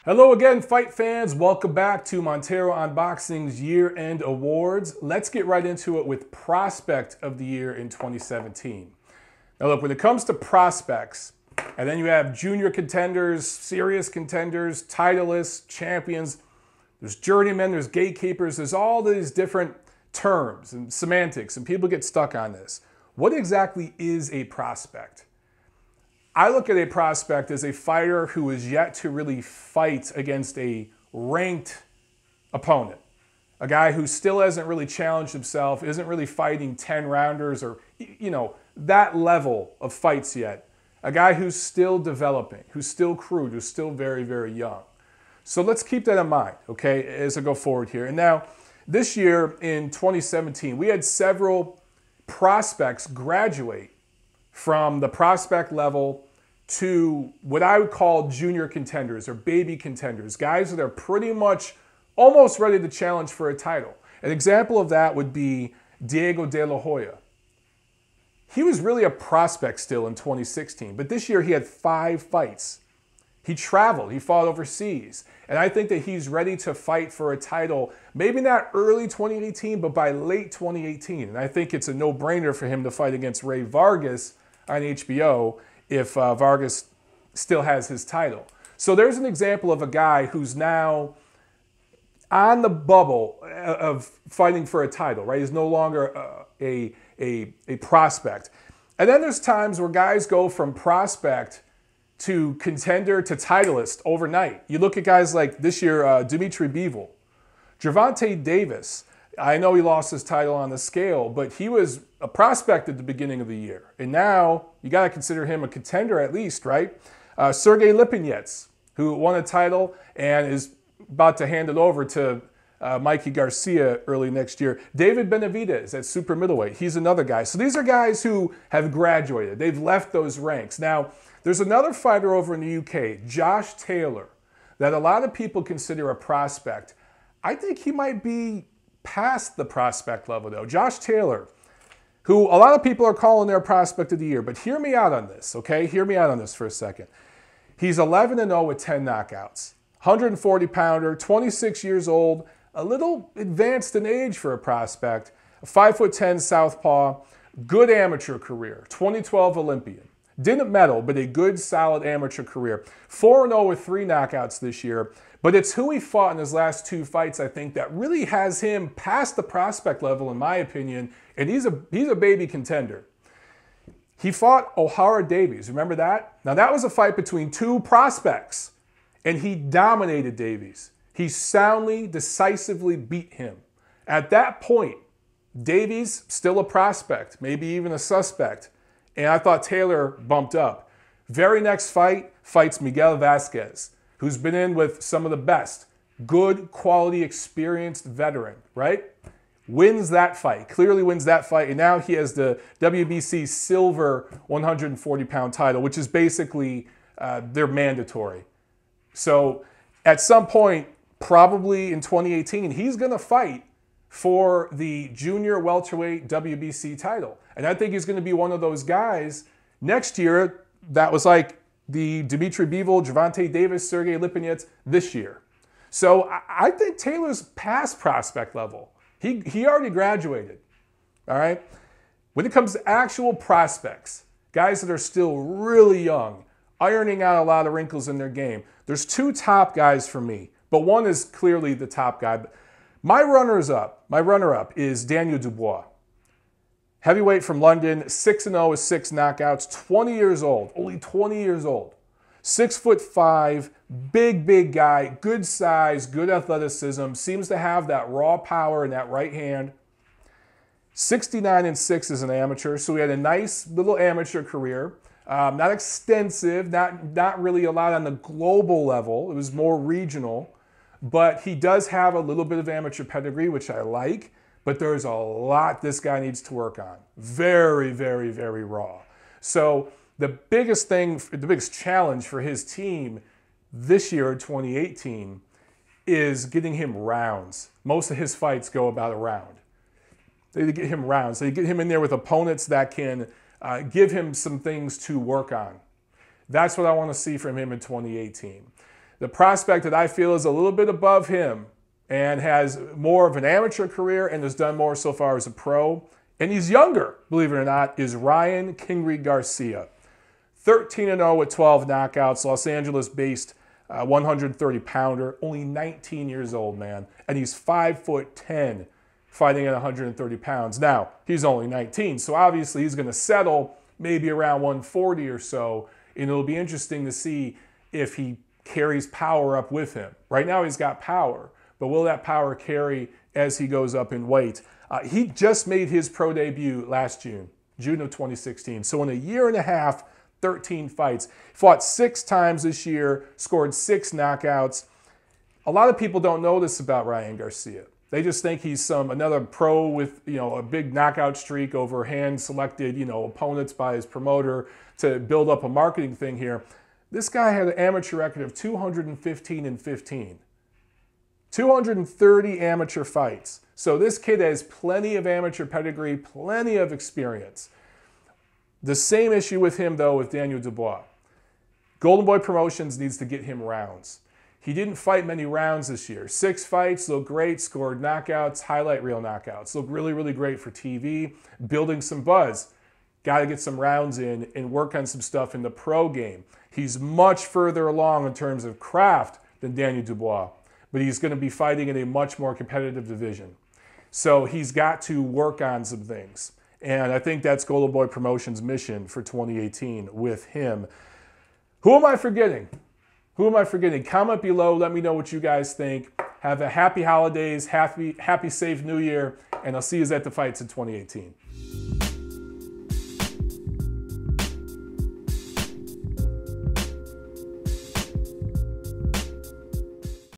Hello again, fight fans. Welcome back to Montero Unboxing's year-end awards. Let's get right into it with Prospect of the Year in 2017. Now look, when it comes to prospects, and then you have junior contenders, serious contenders, titleists, champions, there's journeymen, there's gatekeepers, there's all these different terms and semantics, and people get stuck on this. What exactly is a prospect? I look at a prospect as a fighter who is yet to really fight against a ranked opponent. A guy who still hasn't really challenged himself, isn't really fighting 10 rounders or, that level of fights yet. A guy who's still developing, who's still crude, who's still very, very young. So let's keep that in mind, okay, as I go forward here. And now, this year in 2017, we had several prospects graduate from the prospect level to what I would call junior contenders or baby contenders, guys that are pretty much almost ready to challenge for a title. An example of that would be Diego De La Hoya. He was really a prospect still in 2016, but this year he had 5 fights. He traveled, he fought overseas, and I think that he's ready to fight for a title, maybe not early 2018, but by late 2018. And I think it's a no-brainer for him to fight against Ray Vargas on HBO if Vargas still has his title. So there's an example of a guy who's now on the bubble of fighting for a title, right? He's no longer a prospect. And then there's times where guys go from prospect to contender to titleist overnight. You look at guys like this year, Dimitri Bivol, Gervonta Davis. I know he lost his title on the scale, but he was a prospect at the beginning of the year. And now you got to consider him a contender at least, right? Sergey Lipinets, who won a title and is about to hand it over to Mikey Garcia early next year. David Benavidez at super middleweight. He's another guy. So these are guys who have graduated. They've left those ranks. Now, there's another fighter over in the UK, Josh Taylor, that a lot of people consider a prospect. I think he might be past the prospect level, though. Josh Taylor, who a lot of people are calling their prospect of the year, but hear me out on this, okay? Hear me out on this for a second. He's 11-0 with 10 knockouts. 140-pounder, 26 years old, a little advanced in age for a prospect, a 5'10" southpaw, good amateur career, 2012 Olympian. Didn't medal, but a good, solid amateur career. 4-0 with 3 knockouts this year. But it's who he fought in his last 2 fights, I think, that really has him past the prospect level, in my opinion. And he's a baby contender. He fought O'Hara Davies. Remember that? Now, that was a fight between 2 prospects. And he dominated Davies. He soundly, decisively beat him. At that point, Davies, still a prospect, maybe even a suspect. And I thought Taylor bumped up. Very next fight, fights Miguel Vasquez, who's been in with some of the best. Good, quality, experienced veteran, right? Wins that fight, clearly wins that fight. And now he has the WBC silver 140-pound title, which is basically they're mandatory. So at some point, probably in 2018, he's going to fight for the junior welterweight WBC title. And I think he's going to be one of those guys next year that was like the Dimitri Bivol, Gervonta Davis, Sergey Lipinets this year. So I think Taylor's past prospect level. He already graduated, all right? When it comes to actual prospects, guys that are still really young, ironing out a lot of wrinkles in their game, there's 2 top guys for me, but one is clearly the top guy. My runner-up is Daniel Dubois. Heavyweight from London, 6-0 with 6 knockouts, 20 years old, only 20 years old. 6'5", big guy, good size, good athleticism, seems to have that raw power in that right hand. 69-6 as an amateur, so he had a nice little amateur career. Not extensive, not really a lot on the global level. It was more regional. But he does have a little bit of amateur pedigree, which I like. But there's a lot this guy needs to work on. Very, very, very raw. So the biggest challenge for his team this year, 2018, is getting him rounds. Most of his fights go about a round. They get him rounds. They get him in there with opponents that can give him some things to work on. That's what I want to see from him in 2018. The prospect that I feel is a little bit above him and has more of an amateur career and has done more so far as a pro, and he's younger, believe it or not, is Ryan Kingery Garcia. 13-0 with 12 knockouts, Los Angeles-based 130-pounder, only 19 years old, man. And he's 5'10", fighting at 130 pounds. Now, he's only 19, so obviously he's going to settle maybe around 140 or so, and it'll be interesting to see if he carries power up with him. Right now he's got power, but will that power carry as he goes up in weight? He just made his pro debut last June of 2016. So in a year and a half, 13 fights. Fought 6 times this year, scored 6 knockouts. A lot of people don't know this about Ryan Garcia. They just think he's another pro with, a big knockout streak over hand-selected, opponents by his promoter to build up a marketing thing here. This guy had an amateur record of 215-15. 230 amateur fights. So this kid has plenty of amateur pedigree, plenty of experience. The same issue with him, though, with Daniel Dubois. Golden Boy Promotions needs to get him rounds. He didn't fight many rounds this year. 6 fights, looked great, scored knockouts, highlight reel knockouts. Looked really, really great for TV, building some buzz. Got to get some rounds in and work on some stuff in the pro game. He's much further along in terms of craft than Daniel Dubois, but he's going to be fighting in a much more competitive division. So he's got to work on some things. And I think that's Golden Boy Promotions' mission for 2018 with him. Who am I forgetting? Who am I forgetting? Comment below. Let me know what you guys think. Have a happy holidays, happy safe new year, and I'll see you at the fights in 2018.